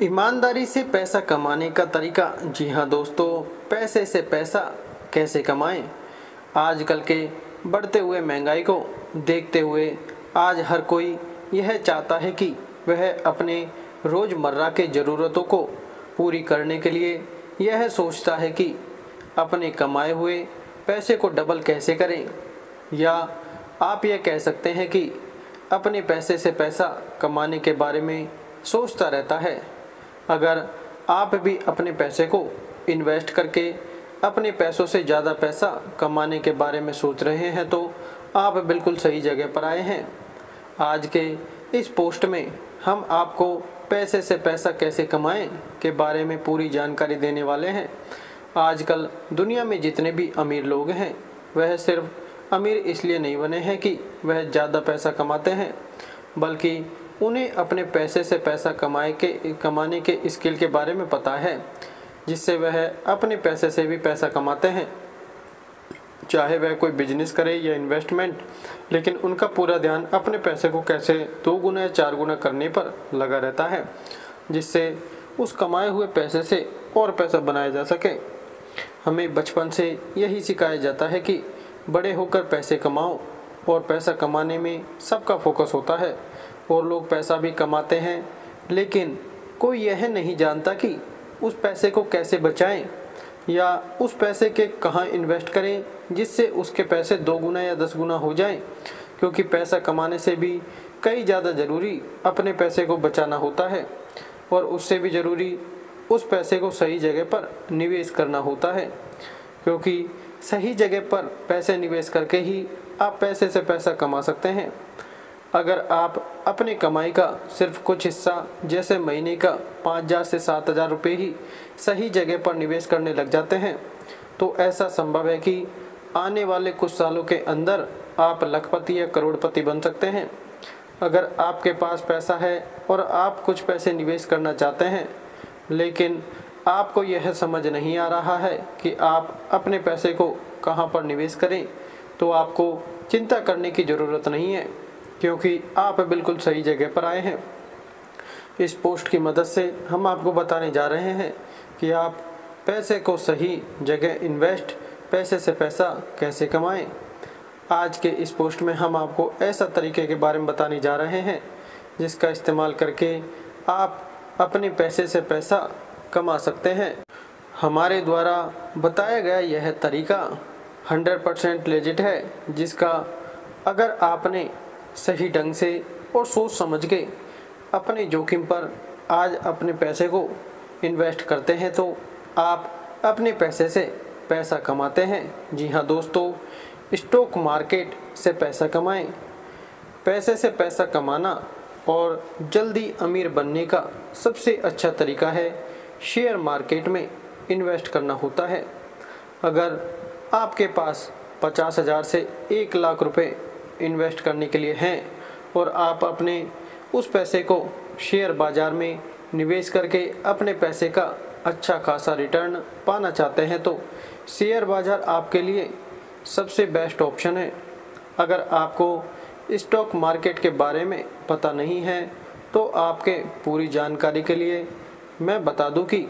ईमानदारी से पैसा कमाने का तरीका। जी हाँ दोस्तों, पैसे से पैसा कैसे कमाएं। आजकल के बढ़ते हुए महंगाई को देखते हुए आज हर कोई यह चाहता है कि वह अपने रोज़मर्रा के ज़रूरतों को पूरी करने के लिए यह सोचता है कि अपने कमाए हुए पैसे को डबल कैसे करें, या आप यह कह सकते हैं कि अपने पैसे से पैसा कमाने के बारे में सोचता रहता है। अगर आप भी अपने पैसे को इन्वेस्ट करके अपने पैसों से ज़्यादा पैसा कमाने के बारे में सोच रहे हैं तो आप बिल्कुल सही जगह पर आए हैं। आज के इस पोस्ट में हम आपको पैसे से पैसा कैसे कमाएं के बारे में पूरी जानकारी देने वाले हैं। आजकल दुनिया में जितने भी अमीर लोग हैं वह सिर्फ अमीर इसलिए नहीं बने हैं कि वह ज़्यादा पैसा कमाते हैं, बल्कि उन्हें अपने पैसे से पैसा कमाने के स्किल के बारे में पता है, जिससे वह अपने पैसे से भी पैसा कमाते हैं। चाहे वह कोई बिजनेस करे या इन्वेस्टमेंट, लेकिन उनका पूरा ध्यान अपने पैसे को कैसे 2 गुना या 4 गुना करने पर लगा रहता है, जिससे उस कमाए हुए पैसे से और पैसा बनाया जा सके। हमें बचपन से यही सिखाया जाता है कि बड़े होकर पैसे कमाओ, और पैसा कमाने में सबका फोकस होता है और लोग पैसा भी कमाते हैं, लेकिन कोई यह नहीं जानता कि उस पैसे को कैसे बचाएं या उस पैसे के कहां इन्वेस्ट करें जिससे उसके पैसे 2 गुना या 10 गुना हो जाएं। क्योंकि पैसा कमाने से भी कई ज़्यादा ज़रूरी अपने पैसे को बचाना होता है, और उससे भी ज़रूरी उस पैसे को सही जगह पर निवेश करना होता है। क्योंकि सही जगह पर पैसे निवेश करके ही आप पैसे से पैसा कमा सकते हैं। अगर आप अपनी कमाई का सिर्फ कुछ हिस्सा, जैसे महीने का 5,000 से 7,000 रुपये ही सही जगह पर निवेश करने लग जाते हैं, तो ऐसा संभव है कि आने वाले कुछ सालों के अंदर आप लखपति या करोड़पति बन सकते हैं। अगर आपके पास पैसा है और आप कुछ पैसे निवेश करना चाहते हैं, लेकिन आपको यह समझ नहीं आ रहा है कि आप अपने पैसे को कहां पर निवेश करें, तो आपको चिंता करने की ज़रूरत नहीं है, क्योंकि आप बिल्कुल सही जगह पर आए हैं। इस पोस्ट की मदद से हम आपको बताने जा रहे हैं कि आप पैसे को सही जगह इन्वेस्ट, पैसे से पैसा कैसे कमाएं। आज के इस पोस्ट में हम आपको ऐसा तरीके के बारे में बताने जा रहे हैं जिसका इस्तेमाल करके आप अपने पैसे से पैसा कमा सकते हैं। हमारे द्वारा बताया गया यह तरीका 100% लेजिट है, जिसका अगर आपने सही ढंग से और सोच समझ के अपने जोखिम पर आज अपने पैसे को इन्वेस्ट करते हैं तो आप अपने पैसे से पैसा कमाते हैं। जी हाँ दोस्तों, स्टॉक मार्केट से पैसा कमाएं। पैसे से पैसा कमाना और जल्दी अमीर बनने का सबसे अच्छा तरीका है शेयर मार्केट में इन्वेस्ट करना होता है। अगर आपके पास 50,000 से 1 लाख रुपए इन्वेस्ट करने के लिए हैं और आप अपने उस पैसे को शेयर बाज़ार में निवेश करके अपने पैसे का अच्छा खासा रिटर्न पाना चाहते हैं, तो शेयर बाज़ार आपके लिए सबसे बेस्ट ऑप्शन है। अगर आपको स्टॉक मार्केट के बारे में पता नहीं है तो आपके पूरी जानकारी के लिए मैं बता दूं कि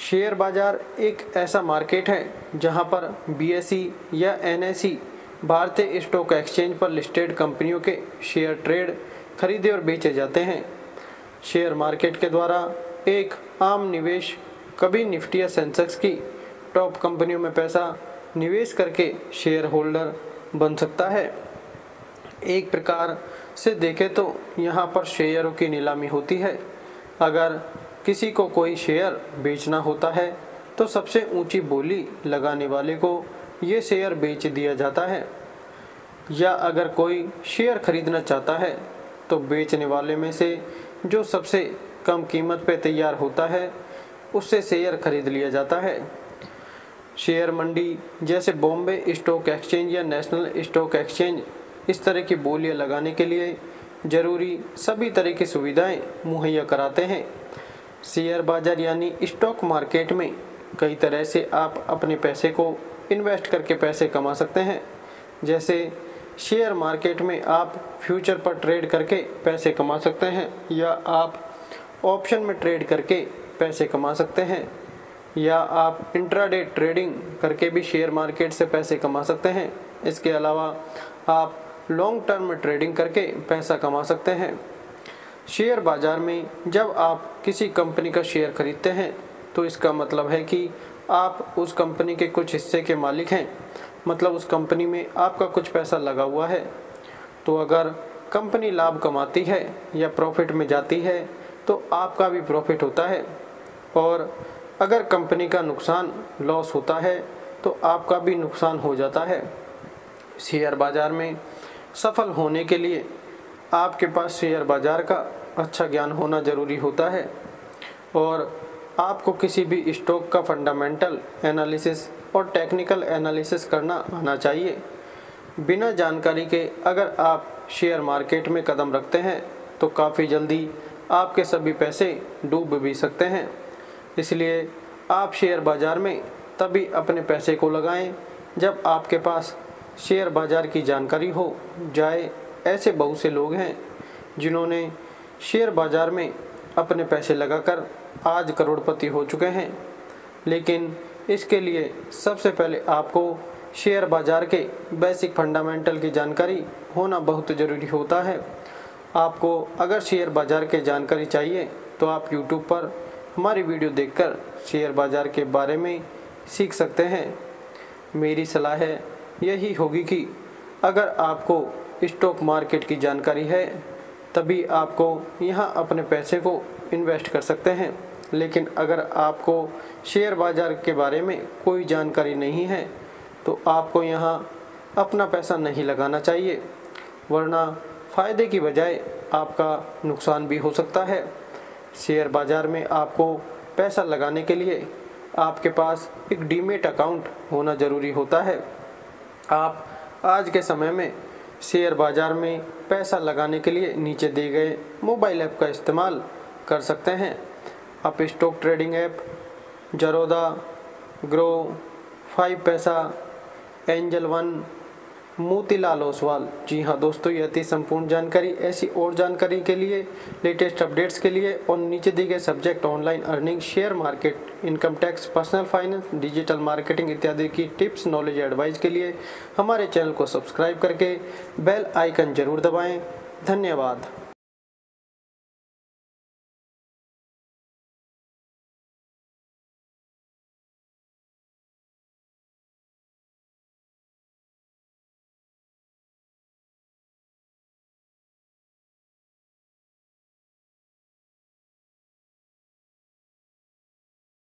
शेयर बाज़ार एक ऐसा मार्केट है जहां पर BSE या NSE भारतीय स्टॉक एक्सचेंज पर लिस्टेड कंपनियों के शेयर ट्रेड खरीदे और बेचे जाते हैं। शेयर मार्केट के द्वारा एक आम निवेश कभी निफ्टी या सेंसेक्स की टॉप कंपनियों में पैसा निवेश करके शेयर होल्डर बन सकता है। एक प्रकार से देखें तो यहाँ पर शेयरों की नीलामी होती है। अगर किसी को कोई शेयर बेचना होता है तो सबसे ऊंची बोली लगाने वाले को ये शेयर बेच दिया जाता है, या अगर कोई शेयर खरीदना चाहता है तो बेचने वाले में से जो सबसे कम कीमत पे तैयार होता है उससे शेयर खरीद लिया जाता है। शेयर मंडी जैसे बॉम्बे स्टॉक एक्सचेंज या नेशनल स्टॉक एक्सचेंज इस तरह की बोलियां लगाने के लिए ज़रूरी सभी तरह की सुविधाएं मुहैया कराते हैं। शेयर बाज़ार यानी स्टॉक मार्केट में कई तरह से आप अपने पैसे को इन्वेस्ट करके पैसे कमा सकते हैं। जैसे शेयर मार्केट में आप फ्यूचर पर ट्रेड करके पैसे कमा सकते हैं, या आप ऑप्शन में ट्रेड करके पैसे कमा सकते हैं, या आप इंट्राडे ट्रेडिंग करके भी शेयर मार्केट से पैसे कमा सकते हैं। इसके अलावा आप लॉन्ग टर्म में ट्रेडिंग करके पैसा कमा सकते हैं। शेयर बाज़ार में जब आप किसी कंपनी का शेयर खरीदते हैं तो इसका मतलब है कि आप उस कंपनी के कुछ हिस्से के मालिक हैं, मतलब उस कंपनी में आपका कुछ पैसा लगा हुआ है। तो अगर कंपनी लाभ कमाती है या प्रॉफिट में जाती है तो आपका भी प्रॉफिट होता है, और अगर कंपनी का नुकसान लॉस होता है तो आपका भी नुकसान हो जाता है। शेयर बाज़ार में सफल होने के लिए आपके पास शेयर बाज़ार का अच्छा ज्ञान होना ज़रूरी होता है, और आपको किसी भी स्टॉक का फंडामेंटल एनालिसिस और टेक्निकल एनालिसिस करना आना चाहिए। बिना जानकारी के अगर आप शेयर मार्केट में कदम रखते हैं तो काफ़ी जल्दी आपके सभी पैसे डूब भी सकते हैं। इसलिए आप शेयर बाज़ार में तभी अपने पैसे को लगाएं जब आपके पास शेयर बाज़ार की जानकारी हो जाए। ऐसे बहुत से लोग हैं जिन्होंने शेयर बाज़ार में अपने पैसे लगाकर आज करोड़पति हो चुके हैं, लेकिन इसके लिए सबसे पहले आपको शेयर बाज़ार के बेसिक फंडामेंटल की जानकारी होना बहुत ज़रूरी होता है। आपको अगर शेयर बाज़ार की जानकारी चाहिए तो आप YouTube पर हमारी वीडियो देखकर शेयर बाज़ार के बारे में सीख सकते हैं। मेरी सलाह यही होगी कि अगर आपको स्टॉक मार्केट की जानकारी है तभी आपको यहाँ अपने पैसे को इन्वेस्ट कर सकते हैं, लेकिन अगर आपको शेयर बाज़ार के बारे में कोई जानकारी नहीं है तो आपको यहाँ अपना पैसा नहीं लगाना चाहिए, वरना फ़ायदे की बजाय आपका नुकसान भी हो सकता है। शेयर बाज़ार में आपको पैसा लगाने के लिए आपके पास एक डीमेट अकाउंट होना ज़रूरी होता है। आप आज के समय में शेयर बाज़ार में पैसा लगाने के लिए नीचे दिए गए मोबाइल ऐप का इस्तेमाल कर सकते हैं। आप stock trading app, Zerodha, grow, 5 पैसा, एंजल वन, मोतीलाल ओसवाल। जी हाँ दोस्तों, यह थी संपूर्ण जानकारी। ऐसी और जानकारी के लिए, लेटेस्ट अपडेट्स के लिए और नीचे दिए गए subject online earning, share market, income tax, personal finance, digital marketing इत्यादि की टिप्स, नॉलेज, एडवाइस के लिए हमारे चैनल को सब्सक्राइब करके बेल आइकन जरूर दबाएं। धन्यवाद।